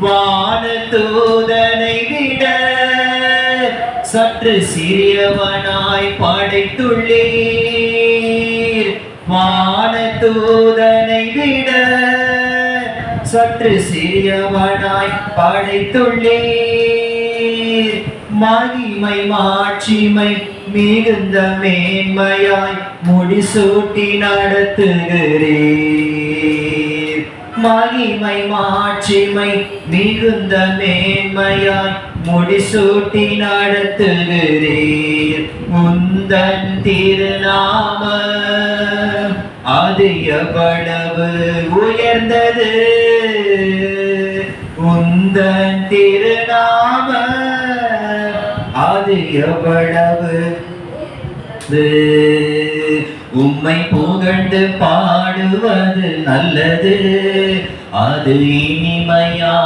வானதூதனை விட சற்று சிறியவனாய் படைத்துள்ளீர். வானதூதனை விட சற்று சிறியவனாய் படைத்துள்ளீர். மகிமை மாட்சிமை மிகுந்த மேன்மையாய் முடிசூட்டி நடத்துகிறீர். மகிமை மாட்சிமை மிகுந்த மேன்மையாய் முடிசூட்டி நடத்துகிறீர். உந்தன் திருநாமம் அது எவ்வளவு உயர்ந்தது. உந்தன் திருநாமம் அது எவ்வளவு. உம்மை புகழ்ந்து பாடுவது நல்லது, அது இனிமையா